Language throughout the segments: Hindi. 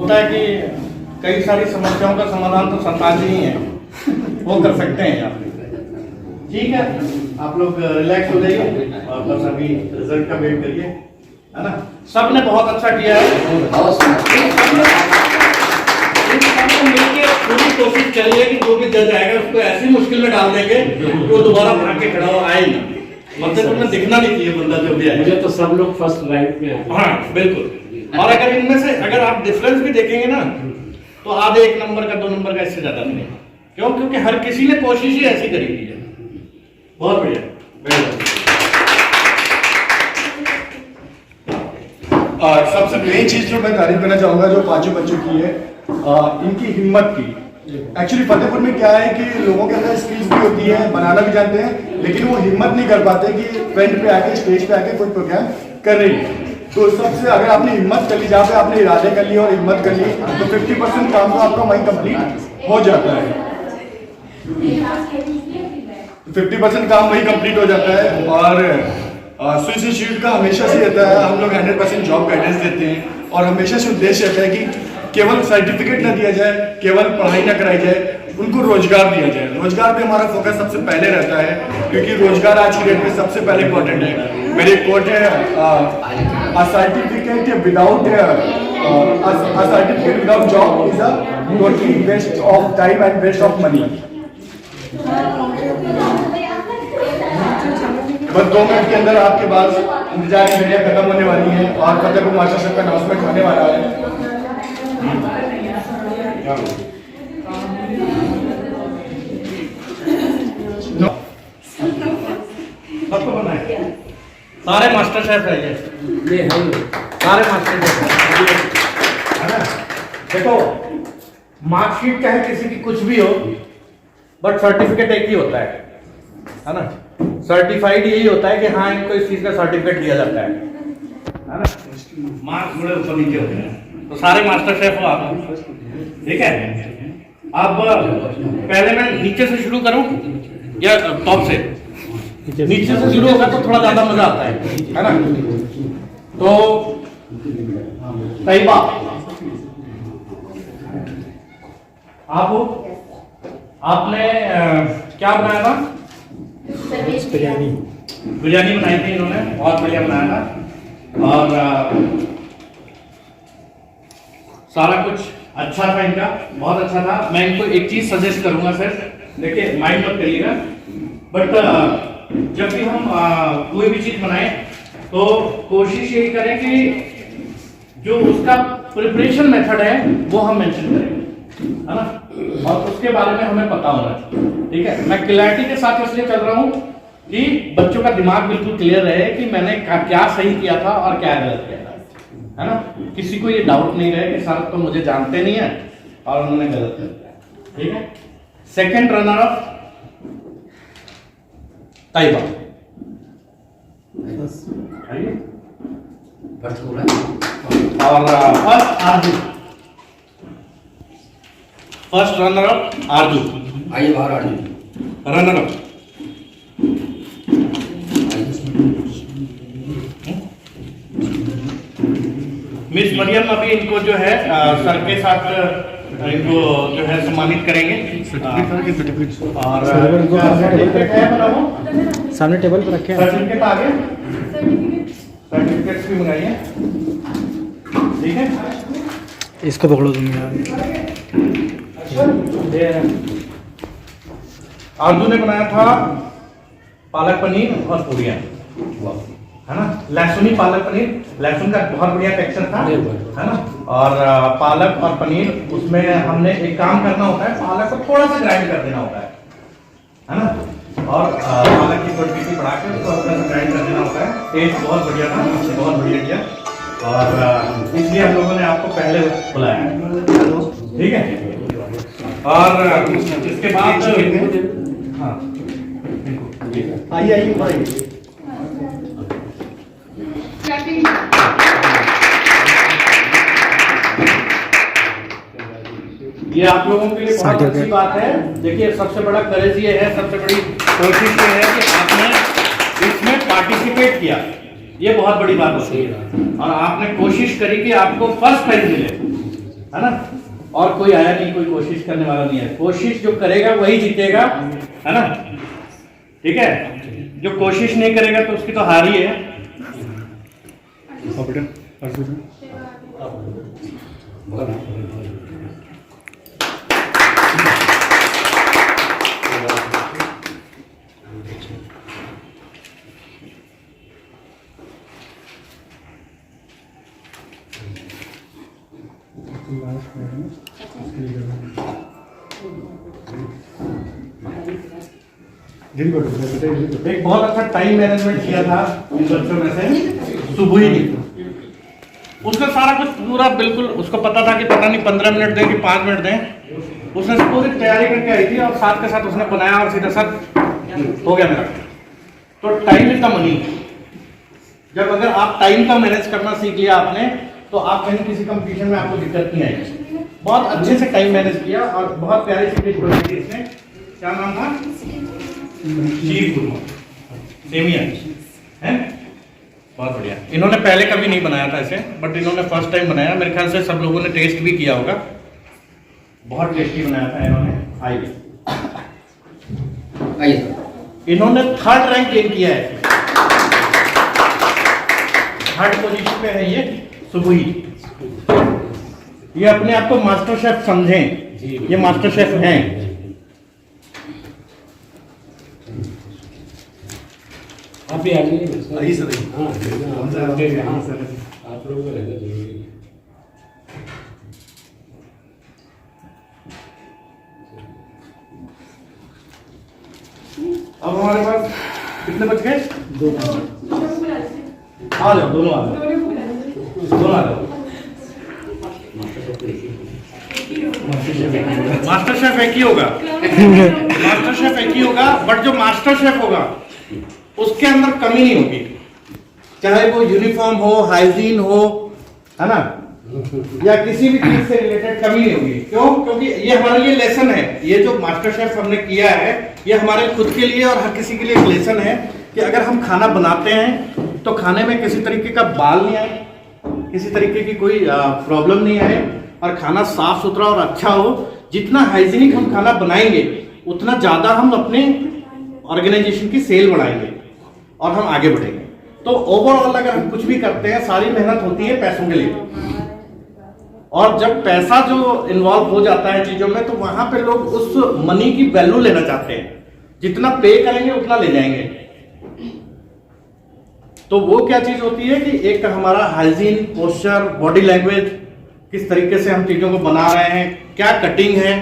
होता है कि कई सारी समस्याओं का समाधान तो सरकार जी ही है, वो कर सकते हैं यहाँ पे। ठीक है, आप लोग रिलैक्स हो जाइए और बस अभी रिजल्ट का वेट करिए, है ना। सब ने बहुत अच्छा किया है, मिलकर पूरी कोशिश करिए कि जो भी जज आएगा उसको ऐसी मुश्किल में डाल देंगे कि वो दोबारा भाग के खड़ा हो आए ना, मतलब तुम्हें दिखना नहीं चाहिए बंदा जो भी आए। मुझे तो सब लोग फर्स्ट रैंक में आए। हाँ बिल्कुल, और अगर इनमें से अगर आप डिफरेंस भी देखेंगे ना तो आधे 1 नंबर का 2 नंबर का इससे ज्यादा नहीं। क्यों? क्योंकि हर किसी ने कोशिश ही ऐसी करी हुई है। बहुत बढ़िया, सबसे मेन चीज जो मैं तारीफ करना चाहूंगा जो पांचों बच्चों की है, इनकी हिम्मत की। एक्चुअली फतेहपुर में क्या है कि लोगों के अंदर स्किल्स भी होती है, बनाना भी जानते हैं, लेकिन वो हिम्मत नहीं कर पाते कि फ्रंट पे आके स्टेज पे आके कोई प्रोग्राम कर रही है। तो सबसे अगर आपने हिम्मत कर ली, जहाँ पे आपने इरादे कर लिए और हिम्मत कर ली, तो 50% काम तो आपका वहीं कंप्लीट हो जाता है। 50% काम वहीं कंप्लीट हो जाता है। और स्विस इंस्टीट्यूट का हमेशा से रहता है, हम लोग 100% जॉब गाइडेंस देते हैं और हमेशा से उद्देश्य रहता है कि केवल सर्टिफिकेट ना दिया जाए, केवल पढ़ाई ना कराई जाए, उनको रोजगार दिया जाए। रोजगार पे हमारा फोकस सबसे पहले रहता है, क्योंकि रोजगार आज की डेट में सबसे पहले इंपॉर्टेंट है। मेरी एक कोट है, a certificate without job is a totally waste of time and waste of money. बस 2 मिनट के अंदर आपके पास इंतजार की घड़ियां खत्म होने वाली है और फतेहपुर मास्टर शेफ का अनाउंसमेंट होने वाला है। सबको बनाए, सारे मास्टर शेफ है ये सारे मास्टर शेफ है ना। देखो मार्कशीट चाहे किसी की कुछ भी हो, बट सर्टिफिकेट एक ही होता है ना। सर्टिफाइड यही होता है कि हाँ इनको इस चीज का सर्टिफिकेट दिया जाता है ना। मार्क्स बड़े ऊपर नीचे होते हैं, तो सारे मास्टर शेफ हो आप, ठीक है। अब पहले मैं नीचे से शुरू करूं या टॉप से? नीचे से शुरू होगा तो थोड़ा ज्यादा मजा आता है ना। तो तैयबा आप हो, आपने क्या बनाया था? बिरयानी बनाई थी इन्होंने, बहुत बढ़िया बनाया था और सारा कुछ अच्छा था इनका, बहुत अच्छा था। मैं इनको एक चीज सजेस्ट करूंगा सर, देखिए माइंड मत करिएगा, बट जब भी हम कोई भी चीज बनाएं तो कोशिश यही करें कि जो उसका प्रिपरेशन मेथड है वो हम मेंशन करें, है ना, और उसके बारे में हमें पता होना चाहिए। ठीक है, मैं क्लैरिटी के साथ इसलिए चल रहा हूं कि बच्चों का दिमाग बिल्कुल क्लियर रहे कि मैंने क्या सही किया था और क्या गलत किया था, है ना। किसी को ये डाउट नहीं रहे कि सर तो मुझे जानते नहीं है और उन्होंने गलत कर दिया। ठीक है, सेकंड रनर अप तैयबा, और फर्स्ट आरजू, फर्स्ट रनर अप आरजू, आइए बाहर आरजू रनर अप मिस मरियम। अभी इनको जो है सर के साथ इनको जो है सम्मानित करेंगे और सामने टेबल पर रखे सर्टिफिकेट आगे, सर्टिफिकेट्स भी मंगाइए, ठीक है। इसको पकड़ो तुम यार। आरजू ने बनाया था पालक पनीर और पूरियां, है ना। लहसुनी पालक पनीर, लहसुन का बहुत बढ़िया टेक्सचर था, है ना। और पालक और पनीर, उसमें हमने एक काम करना होता है, पालक को थोड़ा सा ग्राइंड कर देना होता है ना, और पालक की क्वांटिटी बढ़ा के उसको हल्का सा ग्राइंड कर देना होता है। टेस्ट बहुत बढ़िया था, बहुत बढ़िया किया और इसलिए हम लोगों ने आपको पहले बुलाया, ठीक है। और इसके बाद हाँ आइए आइए ये आप लोगों के लिए बहुत अच्छी बात है। देखिए सबसे बड़ा करेज ये है, सबसे बड़ी कोशिश ये है कि आपने इसमें पार्टिसिपेट किया, ये बहुत बड़ी बात होती है। और आपने कोशिश करी कि आपको फर्स्ट प्राइज मिले, है ना। और कोई आया नहीं, कोई कोशिश करने वाला नहीं है। कोशिश जो करेगा वही जीतेगा, है ना। ठीक है, जो कोशिश नहीं करेगा तो उसकी तो हार ही है। एक बहुत अच्छा टाइम मैनेजमेंट किया था इन बच्चों में से सुबह ही उसका सारा कुछ पूरा बिल्कुल उसको पता था कि पता नहीं 15 मिनट दें कि 5 मिनट दें। उसने पूरी तैयारी करके आई थी और साथ के साथ उसने बनाया और सीधा साथ हो गया मेरा। तो टाइम इज द मनी। जब अगर आप टाइम का मैनेज करना सीख लिया आपने तो आप कहीं किसी कंपटीशन में आपको दिक्कत नहीं आएगी। बहुत अच्छे से टाइम मैनेज किया और बहुत प्यारी सी डिश बनाई थी इसने। क्या नाम था? शीर खुरमा सेमिया है। बहुत बढ़िया। इन्होंने पहले कभी नहीं बनाया था इसे, बट इन्होंने फर्स्ट टाइम बनाया। मेरे ख्याल से सब लोगों ने टेस्ट भी किया होगा। बहुत टेस्टी बनाया था इन्होंने। आइए इन्होंने 3rd रैंक गेन किया है। 3rd पोजीशन पे है ये सुबुही। ये अपने आप को मास्टर शेफ समझें, ये मास्टर शेफ हैं। आप भी आ जाइए। आइए सर। हाँ सर, आप लोगों को रहना जरूरी। अब हमारे पास कितने बच गए? 2। आ जाओ, दोनों आ जाओ, दोनों आ जाओ। मास्टर शेफ एक ही होगा। मास्टर शेफ एक ही होगा, बट जो मास्टर शेफ होगा उसके अंदर कमी नहीं होगी। चाहे वो यूनिफॉर्म हो, हाइजीन हो, है ना, या किसी भी चीज से रिलेटेड कमी नहीं होगी। क्यों? क्योंकि ये हमारे लिए लेसन है। ये जो मास्टर शेफ हमने किया है ये हमारे खुद के लिए और हर किसी के लिए एक लेसन है कि अगर हम खाना बनाते हैं तो खाने में किसी तरीके का बाल नहीं आए, किसी तरीके की कोई प्रॉब्लम नहीं आए और खाना साफ सुथरा और अच्छा हो। जितना हाइजीनिक हम खाना बनाएंगे उतना ज्यादा हम अपने ऑर्गेनाइजेशन की सेल बढ़ाएंगे और हम आगे बढ़ेंगे। तो ओवरऑल अगर हम कुछ भी करते हैं सारी मेहनत होती है पैसों के लिए, और जब पैसा जो इन्वॉल्व हो जाता है चीजों में तो वहां पे लोग उस मनी की वैल्यू लेना चाहते हैं। जितना पे करेंगे उतना ले जाएंगे। तो वो क्या चीज होती है कि एक हमारा हाइजीन, पोस्चर, बॉडी लैंग्वेज, किस तरीके से हम चीजों को बना रहे हैं, क्या कटिंग है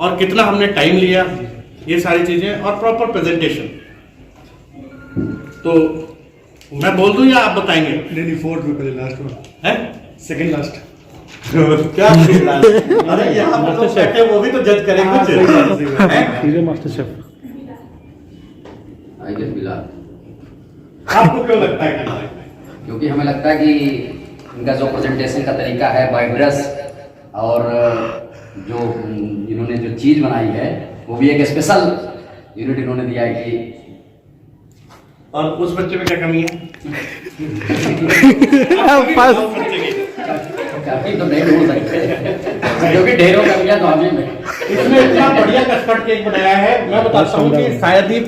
और कितना हमने टाइम लिया, ये सारी चीजें, और प्रॉपर प्रेजेंटेशन। तो मैं बोल दूं या आप बताएंगे? नहीं 4th में पहले लास्ट में है, सेकंड लास्ट। क्या अरे यहाँ पर तो बैठे वो भी तो जज करें कुछ। Hero MasterChef. I guess Bilal. आपको क्यों लगता है कि? क्योंकि हमें लगता है कि इनका जो प्रेजेंटेशन का तरीका है वाइब्रस, और जो इन्होंने जो चीज़ बनाई है वो भी एक स्पेशल यूनिट इन्होंने दिया है कि। और उस बच्चे में क्या कमी है? काफी तो नहीं हो सकते क्योंकि ढेरों कमियां तो हमें में। इसने इतना बढ़िया कस्टर्ड केक बनाया है, मैं बताता हूँ कि शायद ही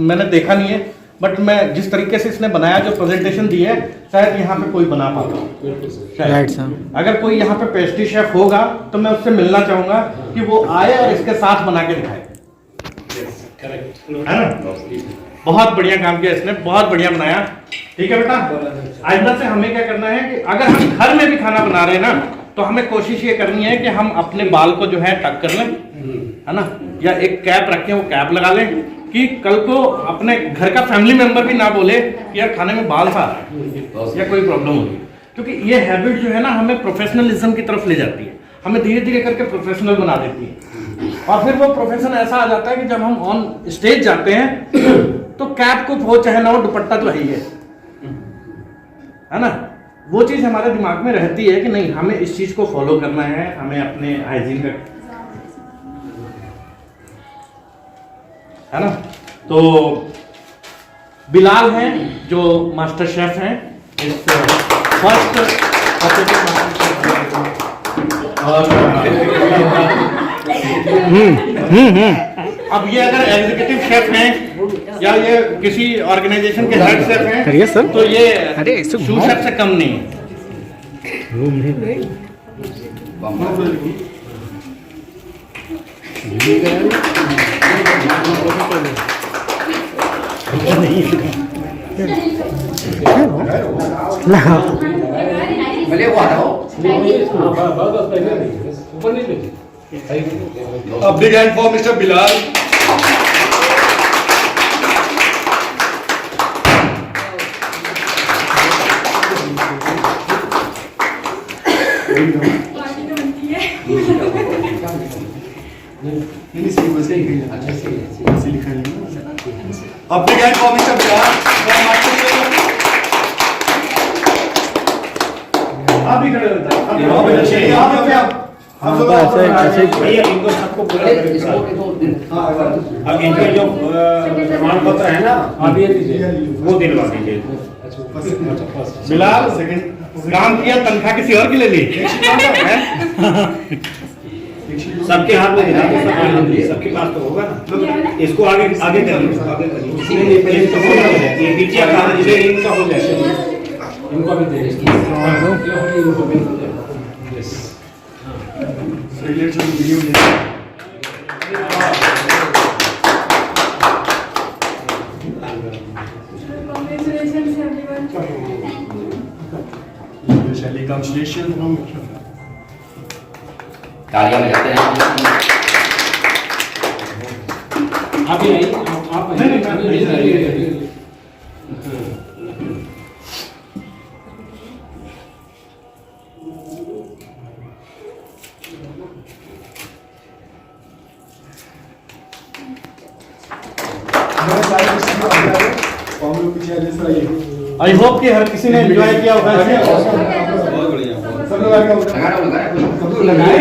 मैंने देखा नहीं है, बट मैं जिस तरीके से इसने बनाया, जो प्रेजेंटेशन दी है, शायद यहाँ पे कोई बना पाता। Right sir. अगर कोई यहाँ पे पेस्ट्री शेफ होगा तो मैं उससे मिलना चाहूंगा कि वो आए और इसके साथ बना के दिखाए, है ना। बहुत बढ़िया काम किया इसने, बहुत बढ़िया बनाया। ठीक है बेटा, आइंदा से हमें क्या करना है कि अगर हम घर में भी खाना बना रहे हैं ना तो हमें कोशिश ये करनी है कि हम अपने बाल को जो है टक कर लें, है ना, या एक कैप रखें, वो कैप लगा लें कि कल को अपने घर का फैमिली मेंबर भी ना बोले कि यार खाने में बाल था या कोई प्रॉब्लम होगी। क्योंकि ये हैबिट जो है ना हमें प्रोफेशनलिज्म की तरफ ले जाती है, हमें धीरे धीरे करके प्रोफेशनल बना देती है, और फिर वो प्रोफेशन ऐसा आ जाता है कि जब हम ऑन स्टेज जाते हैं तो कैप को हो चाहे ना हो, दुपट्टा तो है ना। वो चीज हमारे दिमाग में रहती है कि नहीं, हमें इस चीज को फॉलो करना है, हमें अपने हाइजीन का, है ना। तो बिलाल हैं जो मास्टर शेफ हैं, इस फर्स्ट और अब ये अगर एग्जीक्यूटिव शेफ हैं या ये किसी ऑर्गेनाइजेशन के हेड शेफ हैं, करिए सर। तो ये अरे इससे शू शेफ से कम नहीं है। भले वो आ रहा हो ऊपर नहीं ले A big hand for Mr. Bilal. A big hand for Mr. Bilal. आप भी खड़े होता भैया इनको सबको पूरा इसको अब इनके जो प्रमाण पत्र है ना आप ये दीजिए वो दिलवा दीजिए। बिलाल काम किया, तनख्वाह किसी और की ले ली। सबके हाथ में दिला दो, सबके पास तो होगा ना। इसको आगे आगे करिए, आगे करिए। ये पीछे कहा इसे इनका हो जाए, इनको भी दे Congratulations everyone. तालियां बजाते हैं। आप ही नहीं, आप नहीं। आई होप कि हर किसी ने एंजॉय किया होगा इसे। बहुत बढ़िया। सब लोग आगे लगा रहा हूँ, लगा रहा हूँ। लगाए